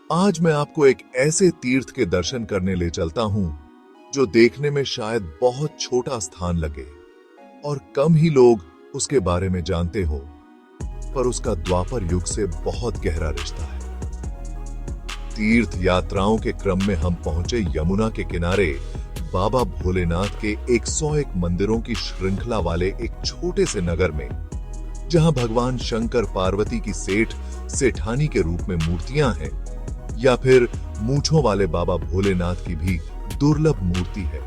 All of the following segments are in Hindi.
आज मैं आपको एक ऐसे तीर्थ के दर्शन करने ले चलता हूं जो देखने में शायद बहुत छोटा स्थान लगे और कम ही लोग उसके बारे में जानते हो, पर उसका द्वापर युग से बहुत गहरा रिश्ता है। तीर्थ यात्राओं के क्रम में हम पहुंचे यमुना के किनारे बाबा भोलेनाथ के 101 मंदिरों की श्रृंखला वाले एक छोटे से नगर में, जहां भगवान शंकर पार्वती की सेठानी के रूप में मूर्तियां हैं, या फिर मूंछों वाले बाबा भोलेनाथ की भी दुर्लभ मूर्ति है।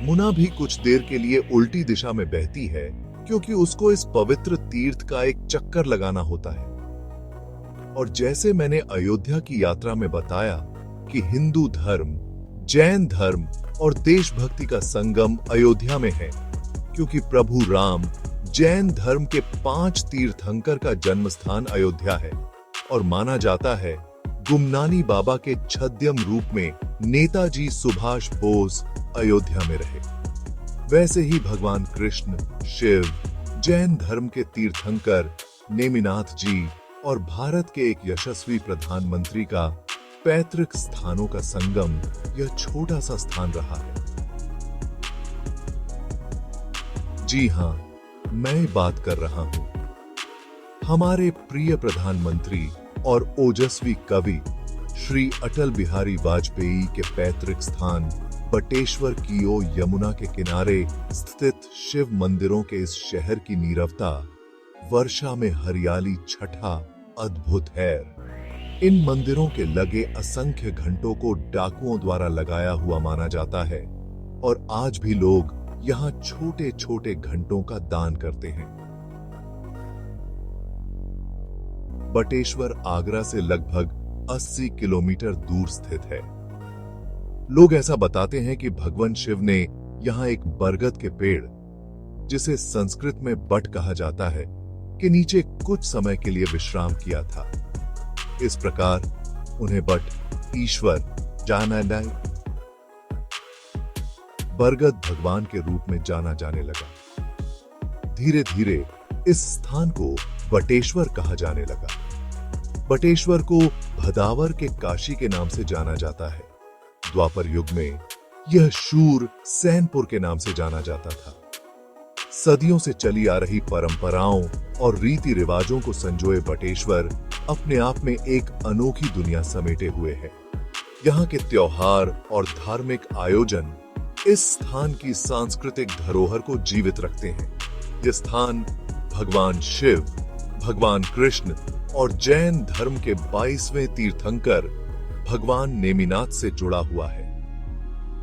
मुना भी कुछ देर के लिए उल्टी दिशा में बहती है, क्योंकि उसको इस पवित्र तीर्थ का एक चक्कर लगाना होता है। और जैसे मैंने अयोध्या की यात्रा में बताया कि हिंदू धर्म, जैन धर्म और देशभक्ति का संगम अयोध्या में है, क्योंकि प्रभु राम जैन धर्म के 5 तीर्थंकर का जन्म स्थान अयोध्या है और माना जाता है गुमनानी बाबा के छद्म रूप में नेताजी सुभाष बोस अयोध्या में रहे। वैसे ही भगवान कृष्ण, शिव, जैन धर्म के तीर्थंकर नेमिनाथ जी और भारत के एक यशस्वी प्रधानमंत्री का पैतृक स्थानों का संगम यह छोटा सा स्थान रहा है। जी हां, मैं बात कर रहा हूं हमारे प्रिय प्रधानमंत्री और ओजस्वी कवि श्री अटल बिहारी वाजपेयी के पैतृक स्थान बटेश्वर की ओर यमुना के किनारे स्थित शिव मंदिरों के इस शहर की नीरवता, वर्षा में हरियाली छठा अद्भुत है। इन मंदिरों के लगे असंख्य घंटों को डाकुओं द्वारा लगाया हुआ माना जाता है और आज भी लोग यहां छोटे छोटे घंटों का दान करते हैं। बटेश्वर आगरा से लगभग 80 किलोमीटर दूर स्थित है। लोग ऐसा बताते हैं कि भगवान शिव ने यहां एक बरगद के पेड़, जिसे संस्कृत में बट कहा जाता है, के नीचे कुछ समय के लिए विश्राम किया था। इस प्रकार उन्हें बट ईश्वर जाना गया। बरगद भगवान के रूप में जाना जाने लगा। धीरे धीरे इस स्थान को बटेश्वर कहा जाने लगा। बटेश्वर को भदावर के काशी के नाम से जाना जाता है। द्वापर युग में यह शूर सैनपुर के नाम से जाना जाता था। सदियों से चली आ रही परंपराओं और रीति रिवाजों को संजोए बटेश्वर अपने आप में एक अनोखी दुनिया समेटे हुए है। यहाँ के त्योहार और धार्मिक आयोजन इस स्थान की सांस्कृतिक धरोहर को जीवित रखते हैं। यह स्थान भगवान शिव, भगवान कृष्ण और जैन धर्म के 22वें तीर्थंकर भगवान नेमिनाथ से जुड़ा हुआ है।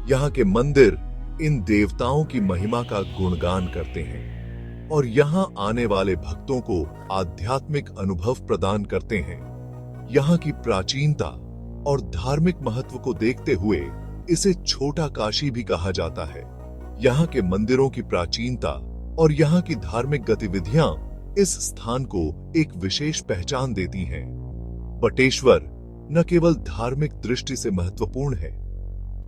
यहाँ के मंदिर इन देवताओं की महिमा का गुणगान करते हैं और यहाँ आने वाले भक्तों को आध्यात्मिक अनुभव प्रदान करते हैं। यहाँ की प्राचीनता और धार्मिक महत्व को देखते हुए इसे छोटा काशी भी कहा जाता है। यहाँ के मंदिरों की प्राचीनता और यहाँ की धार्मिक गतिविधियां इस स्थान को एक विशेष पहचान देती हैं। बटेश्वर न केवल धार्मिक दृष्टि से महत्वपूर्ण है,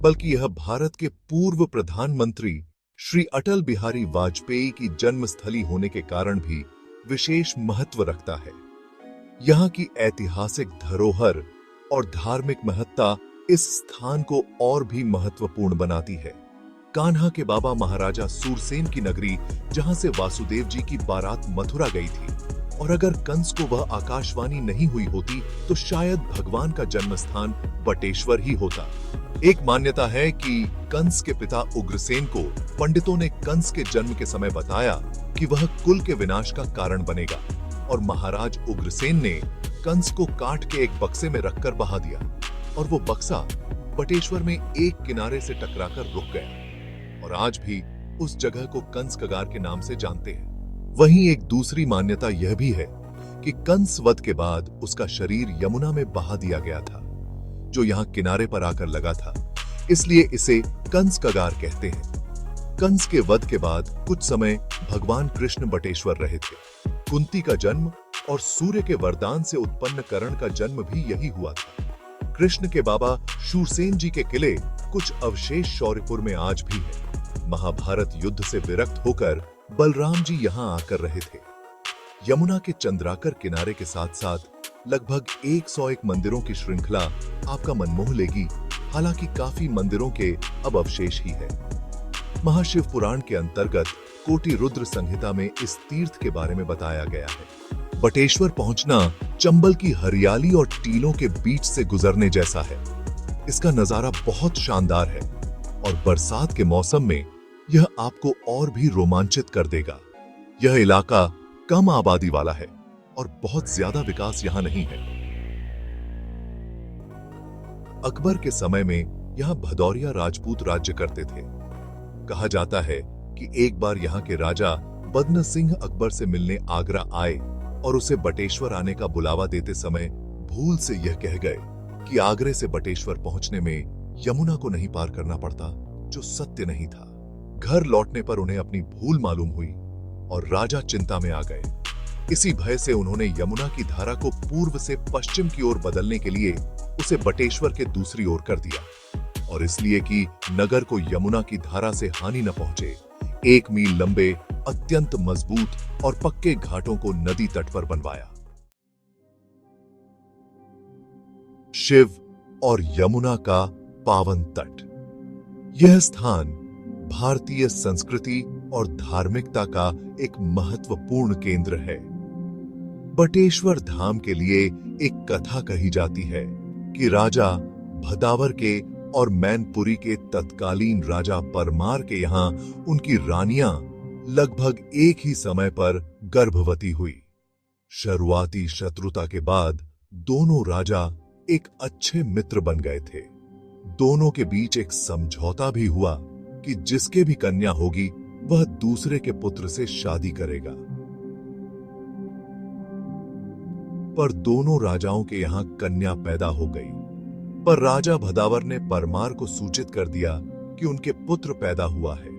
बल्कि यह भारत के पूर्व प्रधानमंत्री श्री अटल बिहारी वाजपेयी की जन्मस्थली होने के कारण भी विशेष महत्व रखता है। यहाँ की ऐतिहासिक धरोहर और धार्मिक महत्ता इस स्थान को और भी महत्वपूर्ण बनाती है। कान्हा के बाबा महाराजा सूरसेन की नगरी, जहां से वासुदेव जी की बारात मथुरा गई थी, और अगर कंस को वह आकाशवाणी नहीं हुई होती तो शायद भगवान का जन्म स्थान बटेश्वर ही होता। एक मान्यता है कि कंस के पिता उग्रसेन को पंडितों ने कंस के जन्म के समय बताया कि वह कुल के विनाश का कारण बनेगा, और महाराज उग्रसेन ने कंस को काट के एक बक्से में रखकर बहा दिया, और वो बक्सा बटेश्वर में एक किनारे से टकराकर रुक गया, और आज भी उस जगह को कंस कगार के नाम से जानते हैं। वहीं एक दूसरी मान्यता यह भी है कि कंस वध के बाद उसका शरीर यमुना में बहा दिया गया था, जो यहाँ किनारे पर आकर लगा था, इसलिए इसे कंस कगार कहते हैं। कंस के वध के बाद कुछ समय भगवान कृष्ण बटेश्वर रहे थे। कुंती का जन्म और सूर्य के वरदान से उत्पन्न कर्ण का जन्म भी यही हुआ था। कृष्ण के बाबा शूरसेन जी के किले कुछ अवशेष शौर्यपुर में आज भी है। महाभारत युद्ध से विरक्त होकर बलराम जी यहाँ आकर रहे थे। यमुना के चंद्राकर किनारे के साथ साथ लगभग 101 मंदिरों की श्रृंखला आपका मन मोह लेगी। हालांकि काफी मंदिरों के अब अवशेष ही है। महाशिव पुराण के अंतर्गत कोटि रुद्र संहिता में इस तीर्थ के बारे में बताया गया है। बटेश्वर पहुंचना चंबल की हरियाली और टीलों के बीच से गुजरने जैसा है। इसका नजारा बहुत शानदार है और बरसात के मौसम में यह आपको और भी रोमांचित कर देगा। यह इलाका कम आबादी वाला है और बहुत ज्यादा विकास यहां नहीं है। अकबर के समय में यहां भदौरिया राजपूत राज्य करते थे। कहा जाता है कि एक बार यहां के राजा बदन सिंह अकबर से मिलने आगरा आए और उसे बटेश्वर आने का बुलावा देते समय भूल से यह कह गए कि आगरे से बटेश्वर पहुंचने में यमुना को नहीं पार करना पड़ता, जो सत्य नहीं था। घर लौटने पर उन्हें अपनी भूल मालूम हुई और राजा चिंता में आ गए। इसी भय से उन्होंने यमुना की धारा को पूर्व से पश्चिम की ओर बदलने के लिए उसे बटेश्वर के दूसरी ओर कर दिया और इसलिए कि नगर को यमुना की धारा से हानि न पहुंचे, 1 मील लंबे अत्यंत मजबूत और पक्के घाटों को नदी तट पर बनवाया। शिव और यमुना का पावन तट। यह स्थान भारतीय संस्कृति और धार्मिकता का एक महत्वपूर्ण केंद्र है। बटेश्वर धाम के लिए एक कथा कही जाती है कि राजा भदावर के और मैनपुरी के तत्कालीन राजा परमार के यहां उनकी रानियां लगभग एक ही समय पर गर्भवती हुई। शुरुआती शत्रुता के बाद दोनों राजा एक अच्छे मित्र बन गए थे। दोनों के बीच एक समझौता भी हुआ कि जिसके भी कन्या होगी वह दूसरे के पुत्र से शादी करेगा। पर दोनों राजाओं के यहां कन्या पैदा हो गई। पर राजा भदावर ने परमार को सूचित कर दिया कि उनके पुत्र पैदा हुआ है।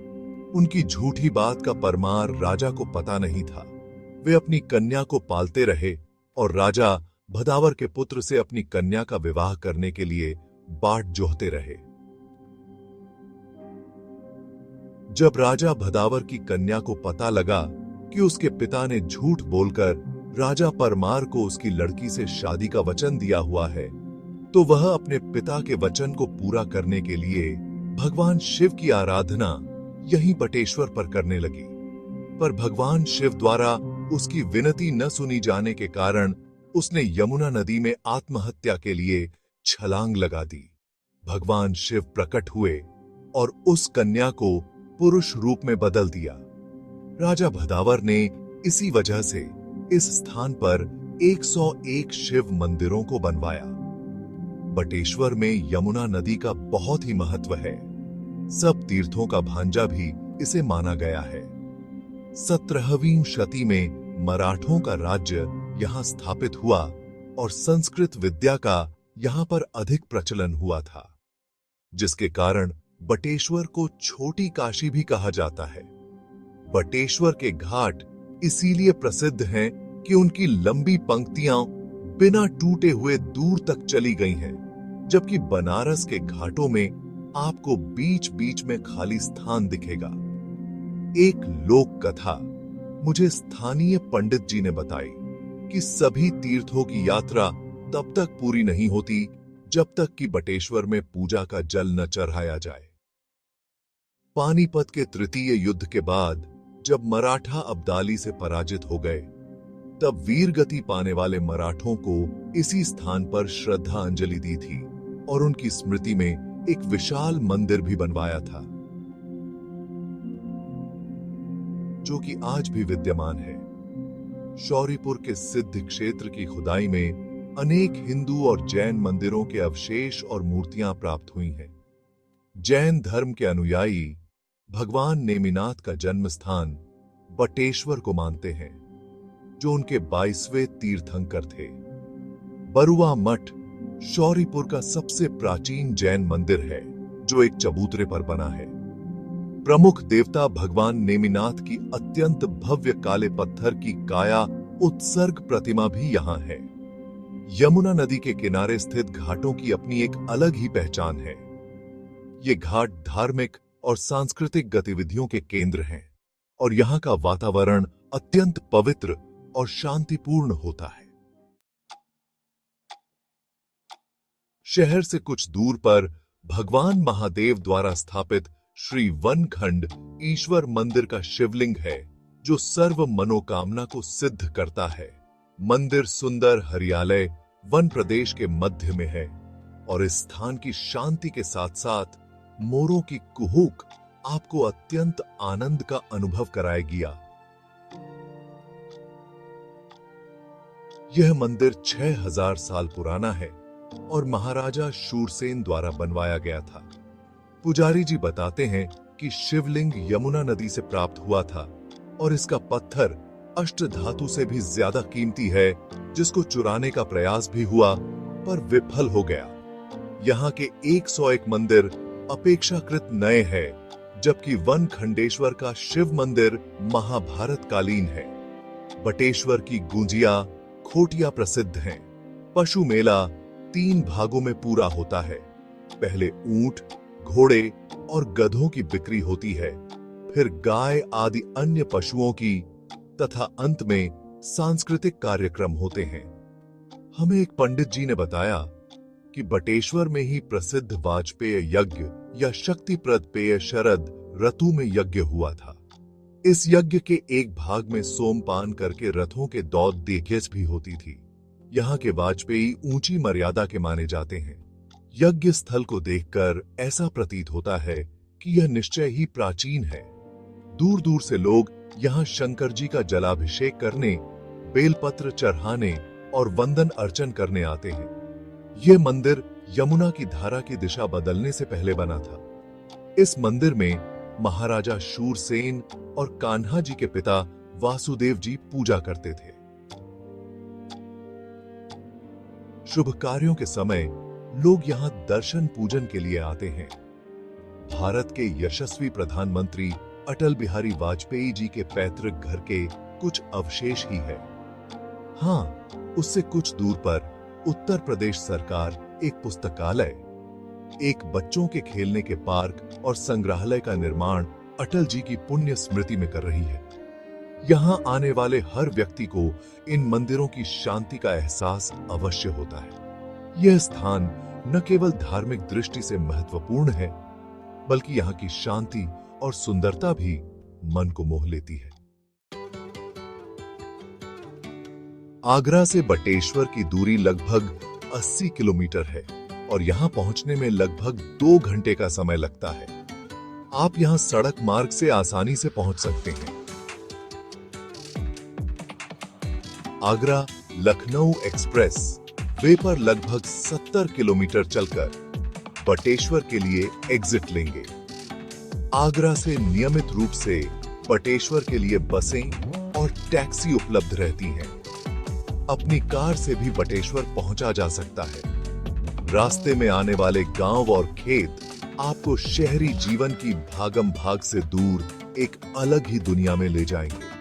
उनकी झूठी बात का परमार राजा को पता नहीं था। वे अपनी कन्या को पालते रहे और राजा भदावर के पुत्र से अपनी कन्या का विवाह करने के लिए बाट जोहते रहे। जब राजा भदावर की कन्या को पता लगा कि उसके पिता ने झूठ बोलकर राजा परमार को उसकी लड़की से शादी का वचन दिया हुआ है, तो वह अपने पिता के वचन को पूरा करने के लिए भगवान शिव की आराधना यहीं बटेश्वर पर करने लगी। पर भगवान शिव द्वारा उसकी विनती न सुनी जाने के कारण उसने यमुना नदी में आत्महत्या के लिए छलांग लगा दी। भगवान शिव प्रकट हुए और उस कन्या को पुरुष रूप में बदल दिया। राजा भदावर ने इसी वजह से इस स्थान पर 101 शिव मंदिरों को बनवाया। बटेश्वर में यमुना नदी का बहुत ही महत्व है। सब तीर्थों का भांजा भी इसे माना गया है। 17वीं शती में मराठों का राज्य यहां स्थापित हुआ और संस्कृत विद्या का यहां पर अधिक प्रचलन हुआ था, जिसके कारण बटेश्वर को छोटी काशी भी कहा जाता है। बटेश्वर के घाट इसीलिए प्रसिद्ध हैं कि उनकी लंबी पंक्तियां बिना टूटे हुए दूर तक चली गई हैं, जबकि बनारस के घाटों में आपको बीच बीच में खाली स्थान दिखेगा। एक लोक कथा मुझे स्थानीय पंडित जी ने बताई कि सभी तीर्थों की यात्रा तब तक पूरी नहीं होती जब तक कि बटेश्वर में पूजा का जल न चढ़ाया जाए। पानीपत के तृतीय युद्ध के बाद जब मराठा अब्दाली से पराजित हो गए, तब वीरगति पाने वाले मराठों को इसी स्थान पर श्रद्धांजलि दी थी और उनकी स्मृति में एक विशाल मंदिर भी बनवाया था, जो कि आज भी विद्यमान है। शौरीपुर के सिद्ध क्षेत्र की खुदाई में अनेक हिंदू और जैन मंदिरों के अवशेष और मूर्तियां प्राप्त हुई हैं। जैन धर्म के अनुयायी भगवान नेमिनाथ का जन्म स्थान बटेश्वर को मानते हैं, जो उनके 22वें तीर्थंकर थे। बरुआ मठ शौरीपुर का सबसे प्राचीन जैन मंदिर है, जो एक चबूतरे पर बना है। प्रमुख देवता भगवान नेमिनाथ की अत्यंत भव्य काले पत्थर की काया उत्सर्ग प्रतिमा भी यहां है। यमुना नदी के किनारे स्थित घाटों की अपनी एक अलग ही पहचान है। ये घाट धार्मिक और सांस्कृतिक गतिविधियों के केंद्र हैं और यहाँ का वातावरण अत्यंत पवित्र और शांतिपूर्ण होता है। शहर से कुछ दूर पर भगवान महादेव द्वारा स्थापित श्री वनखंड ईश्वर मंदिर का शिवलिंग है, जो सर्व मनोकामना को सिद्ध करता है। मंदिर सुंदर हरियालय वन प्रदेश के मध्य में है और इस स्थान की शांति के साथ साथ मोरों की कुहूक आपको अत्यंत आनंद का अनुभव कराएगी। यह मंदिर 6000 साल पुराना है और महाराजा शूरसेन द्वारा बनवाया गया था। पुजारी जी बताते हैं कि शिवलिंग यमुना नदी से प्राप्त हुआ था और इसका पत्थर अष्टधातु से भी ज्यादा कीमती है, जिसको चुराने का प्रयास भी हुआ पर विफल हो गया। यहाँ के 101 मंदिर अपेक्षाकृत नए हैं, जबकि वन खंडेश्वर का शिव मंदिर महाभारत कालीन है। बटेश्वर की गुंजिया खोटिया प्रसिद्ध हैं। पशु मेला 3 भागों में पूरा होता है। पहले ऊंट, घोड़े और गधों की बिक्री होती है, फिर गाय आदि अन्य पशुओं की, तथा अंत में सांस्कृतिक कार्यक्रम होते हैं। हमें एक पंडित जी ने बताया कि बटेश्वर में ही प्रसिद्ध वाजपेय यज्ञ या शक्तिप्रद पेय शरद ऋतु में यज्ञ हुआ था। इस यज्ञ के एक भाग में सोमपान करके रथों के दौड़ देखियच भी होती थी। यहाँ के वाजपेयी ऊंची मर्यादा के माने जाते हैं। यज्ञ स्थल को देखकर ऐसा प्रतीत होता है कि यह निश्चय ही प्राचीन है। दूर दूर से लोग यहाँ शंकर जी का जलाभिषेक करने, बेलपत्र चढ़ाने और वंदन अर्चन करने आते हैं। यह मंदिर यमुना की धारा की दिशा बदलने से पहले बना था। इस मंदिर में महाराजा शूरसेन और कान्हा जी के पिता वासुदेव जी पूजा करते थे। शुभ कार्यों के समय लोग यहाँ दर्शन पूजन के लिए आते हैं। भारत के यशस्वी प्रधानमंत्री अटल बिहारी वाजपेयी जी के पैतृक घर के कुछ अवशेष ही है। हाँ, उससे कुछ दूर पर उत्तर प्रदेश सरकार एक पुस्तकालय, एक बच्चों के खेलने के पार्क और संग्रहालय का निर्माण अटल जी की पुण्य स्मृति में कर रही है। यहाँ आने वाले हर व्यक्ति को इन मंदिरों की शांति का एहसास अवश्य होता है। यह स्थान न केवल धार्मिक दृष्टि से महत्वपूर्ण है, बल्कि यहाँ की शांति और सुंदरता भी मन को मोह लेती है। आगरा से बटेश्वर की दूरी लगभग 80 किलोमीटर है और यहाँ पहुंचने में लगभग 2 घंटे का समय लगता है। आप यहाँ सड़क मार्ग से आसानी से पहुंच सकते हैं। आगरा लखनऊ एक्सप्रेस वे पर लगभग 70 किलोमीटर चलकर बटेश्वर के लिए एग्जिट लेंगे। आगरा से नियमित रूप से बटेश्वर के लिए बसें और टैक्सी उपलब्ध रहती हैं। अपनी कार से भी बटेश्वर पहुंचा जा सकता है। रास्ते में आने वाले गांव और खेत आपको शहरी जीवन की भागम भाग से दूर एक अलग ही दुनिया में ले जाएंगे।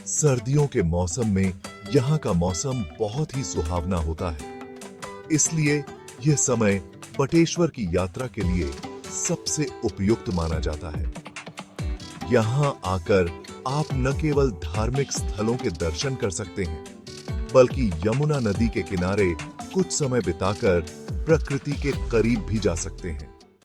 सर्दियों के मौसम में यहाँ का मौसम बहुत ही सुहावना होता है, इसलिए यह समय बटेश्वर की यात्रा के लिए सबसे उपयुक्त माना जाता है। यहाँ आकर आप न केवल धार्मिक स्थलों के दर्शन कर सकते हैं, बल्कि यमुना नदी के किनारे कुछ समय बिताकर प्रकृति के करीब भी जा सकते हैं।